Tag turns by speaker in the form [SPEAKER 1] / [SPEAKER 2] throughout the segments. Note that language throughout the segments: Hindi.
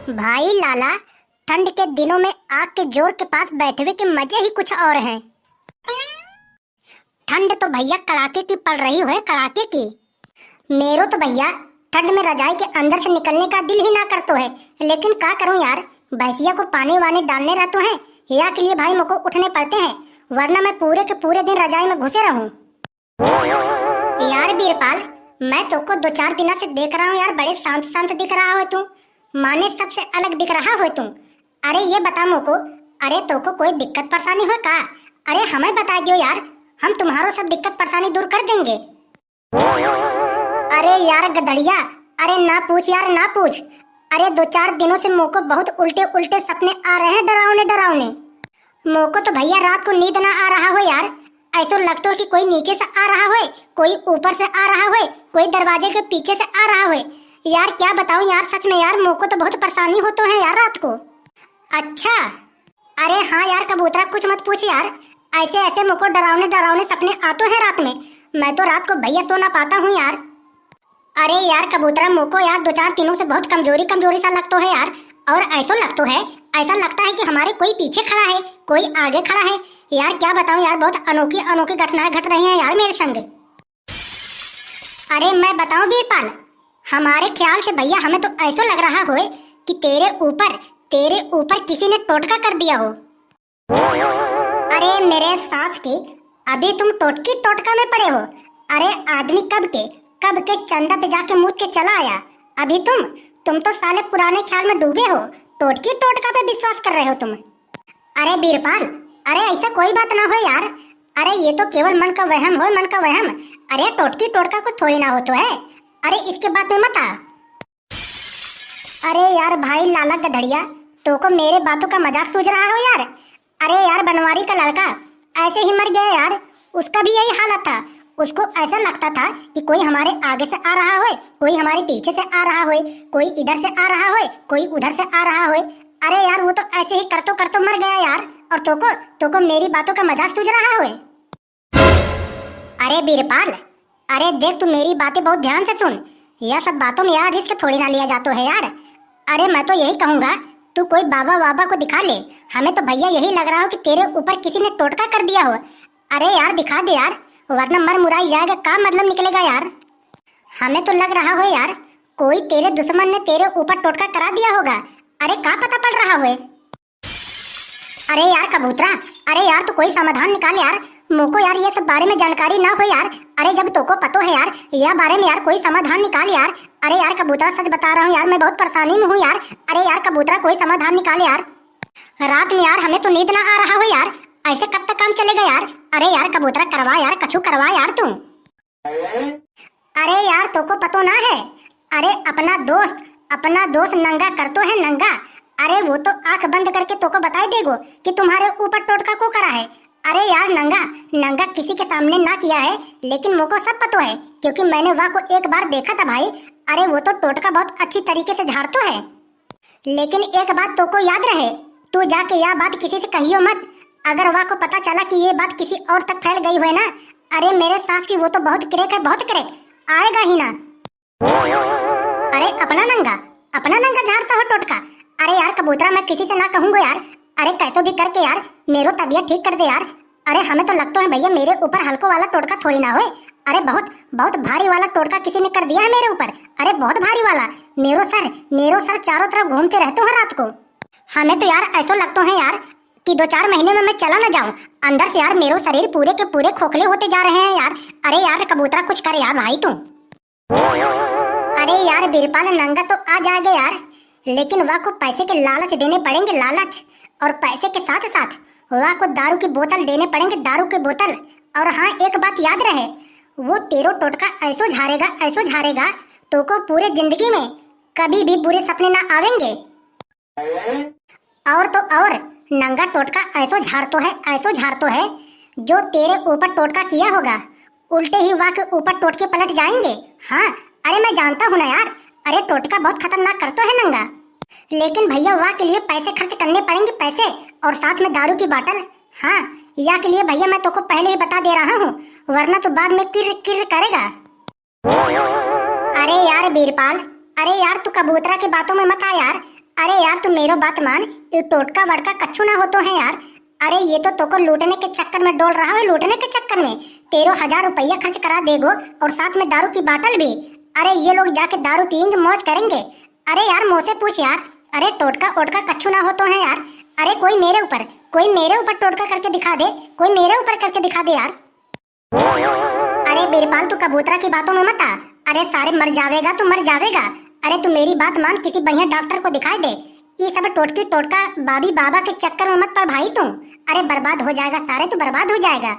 [SPEAKER 1] भाई लाला, ठंड के दिनों में आग के जोर के पास बैठे हुए के मजे ही कुछ और हैं। ठंड तो भैया कड़ाके की पड़ रही है, कड़ाके की। मेरो तो भैया ठंड में रजाई के अंदर से निकलने का दिल ही ना करतो है, लेकिन क्या करूं यार, भैंसिया को पानी वानी डालने रहते हैं, या के लिए भाई मुझको उठने पड़ते हैं, वरना मैं पूरे के पूरे दिन रजाई में घुसे रहूं। यार बीरपाल, मैं तो को 2-4 दिनों से देख रहा हूँ यार, बड़े शांत शांत दिख रहा हो तू, माने सबसे अलग दिख रहा हो तू। अरे ये बता मुझको, अरे तो को कोई दिक्कत परेशानी हो का? अरे हमें बता दो यार, हम तुम्हारो सब दिक्कत परेशानी दूर कर देंगे। अरे यार गधड़िया, अरे ना पूछ यार ना पूछ। अरे 2-4 दिनों से मुझको बहुत उल्टे उल्टे सपने आ रहे हैं, डरावने डरावने। मुझको तो भैया रात को नींद ना आ रहा हो यार, ऐसा लगता है कि कोई नीचे से आ रहा हो, कोई ऊपर से आ रहा हो, कोई दरवाजे के पीछे से आ रहा हो। यार क्या बताऊं यार, सच में यार मुझको तो बहुत परेशानी होती है यार रात को। अच्छा, अरे हाँ यार कबूतरा, कुछ मत पूछ यार, ऐसे ऐसे मुझको डरावने डरावने सपने आते हैं रात में। मैं तो रात को भैया सो ना पाता हूँ यार। अरे यार कबूतरा, मुझको यार 2-4 दिनों से बहुत कमजोरी कमजोरी सा लगता है यार, और ऐसा लगता है, ऐसा लगता है कि हमारे कोई पीछे खड़ा है, कोई आगे खड़ा है। यार क्या बताऊं यार, बहुत अनोखी अनोखी घटनाएं घट रही हैं यार मेरे संग। अरे मैं बताऊं बीरपाल, हमारे ख्याल से भैया हमें तो ऐसा लग रहा हो कि तेरे ऊपर किसी ने टोटका कर दिया हो। अरे मेरे सास की, अभी तुम टोटकी टोटका में पड़े हो। अरे आदमी कब के चंदा पे जाके मुद के चला आया, अभी तुम तो साले पुराने ख्याल में डूबे हो, टोटकी टोटका पे विश्वास कर रहे हो तुम। अरे बीरपाल, अरे ऐसा कोई बात ना हो यार, अरे ये तो केवल मन का वहम हो, मन का वहम। अरे टोटकी टोटका को थोड़ी ना हो तो है, अरे इसके बाद में मत आ। अरे यार भाई लाला गधड़िया, तो को मेरे बातों का मजाक सूझ रहा हो यार। अरे यार बनवारी का लड़का ऐसे ही मर गया यार, उसका भी यही हालत था। उसको ऐसा लगता था कि कोई हमारे आगे से आ रहा हो, कोई हमारे पीछे से आ रहा हो, कोई इधर से आ रहा हो, कोई उधर से आ रहा हो। अरे यार वो तो ऐसे ही करतो मर गया यार, और तो को मेरी बातों का मजाक सूझ रहा हो। अरे बीरपाल, अरे देख तू मेरी बातें बहुत ध्यान से सुन, यह सब बातों में यार रिस्क थोड़ी ना लिया जाता है यार। अरे मैं तो यही कहूँगा, तू कोई बाबा वाबा को दिखा ले, हमें तो भैया यही लग रहा हो कि तेरे ऊपर किसी ने टोटका कर दिया हो। अरे यार दिखा दे यार, वरना मर मुराई जाएगा, का मतलब निकलेगा यार। हमें तो लग रहा हो यार, कोई तेरे दुश्मन ने तेरे ऊपर टोटका करा दिया होगा। अरे का पता पड़ रहा हो। अरे यार कबूतरा, अरे यार तो कोई समाधान निकाल यार, मुझको यार ये सब बारे में जानकारी ना हो यार। अरे जब तो को पतो है यार, यह बारे में यार कोई समाधान निकाल यार। अरे यार कबूतरा सच बता रहा हूँ यार, मैं बहुत परेशानी में हूँ यार। अरे यार कबूतरा कोई समाधान निकाल यार, रात में यार हमें तो नींद ना आ रहा हो यार, ऐसे कब तक काम चलेगा यार। अरे यार कबूतरा करवा यार, कछु करवा यार तू। अरे यार तो को पतो ना है, अरे अपना दोस्त नंगा करतो है नंगा। अरे वो तो आंख बंद करके तो को बता देगो कि तुम्हारे ऊपर टोटका को करा है। अरे यार नंगा किसी के सामने ना किया है, लेकिन मुझको सब पतो है, क्योंकि मैंने वहाँ को एक बार देखा था भाई। अरे वो तो टोटका बहुत अच्छी तरीके से झाड़तो है, लेकिन एक बात तो को याद रहे, तू जाके यह बात किसी से कहियो मत। अगर वहाँ को पता चला कि ये बात किसी और तक फैल गई हुई ना, अरे मेरे सास की वो तो बहुत क्रेक है, बहुत क्रेक आएगा ही ना। अरे अपना नंगा झाड़ता हो टोटका। अरे यार कबूतरा मैं किसी से ना कहूँगा यार, अरे कैसे भी करके यार मेरो तबीयत ठीक कर दे यार। अरे हमें तो लगता है भैया मेरे ऊपर हल्को वाला टोटका थोड़ी ना हो, अरे बहुत भारी वाला टोटका किसी ने कर दिया है मेरे ऊपर। अरे बहुत भारी वाला, मेरो सर चारों तरफ घूमते रहते हैं रात को। हमें तो यार ऐसा लगता है यार कि 2-4 महीने में मैं चला ना जाऊं, अंदर से यार मेरो शरीर पूरे के पूरे खोखले होते जा रहे हैं यार। अरे यार कबूतरा कुछ कर यार भाई तू। अरे यार बीरपाल नंगा तो आ जाएगा यार, लेकिन वह को पैसे के लालच देने पड़ेंगे, लालच, और पैसे के साथ साथ वह को दारू की बोतल देने पड़ेंगे, दारू की बोतल। और हाँ एक बात याद रहे, वो तेरो टोटका ऐसो झाड़ेगा तो को पूरे जिंदगी में कभी भी बुरे सपने ना आवेंगे। और तो और नंगा टोटका ऐसो झाड़तो है, जो तेरे ऊपर टोटका किया होगा उल्टे ही वहाँ के ऊपर टोटके पलट जाएंगे। हाँ अरे मैं जानता हूँ ना यार, अरे टोटका बहुत खतरनाक करता है नंगा, लेकिन भैया वहाँ के लिए पैसे खर्च करने पड़ेंगे, पैसे, और साथ में दारू की बोतल। हाँ या के लिए भैया मैं तो को पहले ही बता दे रहा हूँ, वरना तो बाद में किर किर करेगा। अरे यार बीरपाल, अरे यार तू कबूतरा की बातों में मत आ यार। अरे यार तू मेरो बात मान, ये टोटका वटका कच्छू ना हो तो है यार। अरे ये तो तोको लूटने के चक्कर में डोल रहा है, लूटने के चक्कर में 13,000 रुपया खर्च करा देगो और साथ में दारू की बाटल भी। अरे ये लोग जाके दारू पियेंगे, मौज करेंगे। अरे यार मुँह से पूछ यार, अरे टोटका ओटका कच्छू ना हो तो है यार। अरे कोई मेरे ऊपर टोटका करके दिखा दे, कोई मेरे ऊपर करके दिखा दे यार। अरे बिरपाल तू कबूतरा की बातों में मत आ। अरे सारे मर जावेगा, तू मर जावेगा। अरे तू मेरी बात मान, किसी बढ़िया डॉक्टर को दिखाई दे। ये सब टोटकी टोटका बाबी बाबा के चक्कर में मत पड़ भाई तू। अरे बर्बाद हो जाएगा सारे, तू बर्बाद हो जाएगा।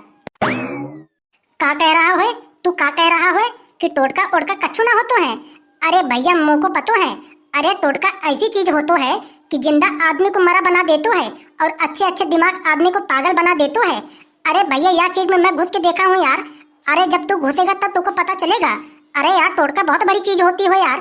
[SPEAKER 1] का कह रहा है तू, का कह रहा है कि टोटका ओटका कच्छू ना हो तो है? अरे भैया मुँह को पतो है। अरे टोटका ऐसी चीज हो तो है कि जिंदा आदमी को मरा बना देतो है और अच्छे अच्छे दिमाग आदमी को पागल बना देतो है। अरे भैया यह चीज में मैं घुस के देखा हूँ यार। अरे जब तू घुसेगा तब तुमको पता चलेगा। अरे यार टोटका बहुत बड़ी चीज होती हो यार।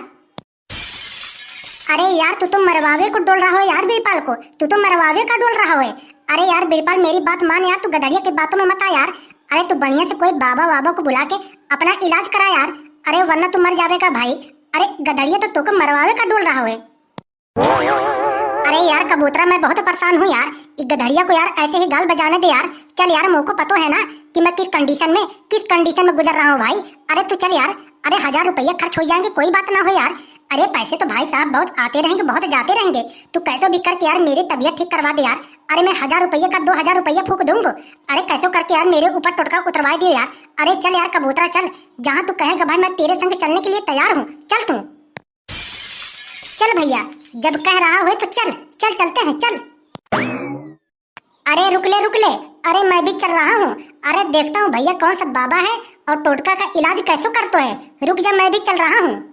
[SPEAKER 1] अरे यार तू तो मरवावे को डोल रहा हो यार बिरपाल को, तू तो मरवावे का डोल रहा हो। अरे यार बिरपाल मेरी बात मान यार, तू गधड़िया की बातों में मत आ यार। अरे तू बढ़िया से कोई बाबा वाबा को बुला के अपना इलाज करा यार। अरे वरना तू मर जावेगा भाई। अरे गधड़िया तो तुमको मरवावे का डोल रहा है। अरे यार कबूतरा मैं बहुत परेशान हूँ यार, इस गधड़िया को यार ऐसे ही गाल बजाने दे यार। चल यार मुझको को पता है ना कि मैं किस कंडीशन में गुजर रहा हूँ भाई। अरे तू चल यार। अरे 1,000 रुपया खर्च हो जाएंगे, कोई बात ना हो यार। अरे पैसे तो भाई साहब बहुत आते रहेंगे, बहुत जाते रहेंगे। तू कैसे भी करके यार मेरी तबीयत ठीक करवा दे यार। अरे मैं 1,000 रुपया का 2,000 रुपया फूक दूंगा। अरे कैसे करके यार मेरे ऊपर टोटका उतरवा दियो यार। अरे चल यार कबूतरा चल, जहाँ तू कहेगा भाई मैं तेरे संग चलने के लिए तैयार हूँ। चल तू चल भैया, जब कह रहा हो तो चल चल चलते हैं चल। अरे रुक ले। अरे मैं भी चल रहा हूँ। अरे देखता हूँ भैया कौन सा बाबा है और टोटका का इलाज कैसे करते है। रुक जा, मैं भी चल रहा हूँ।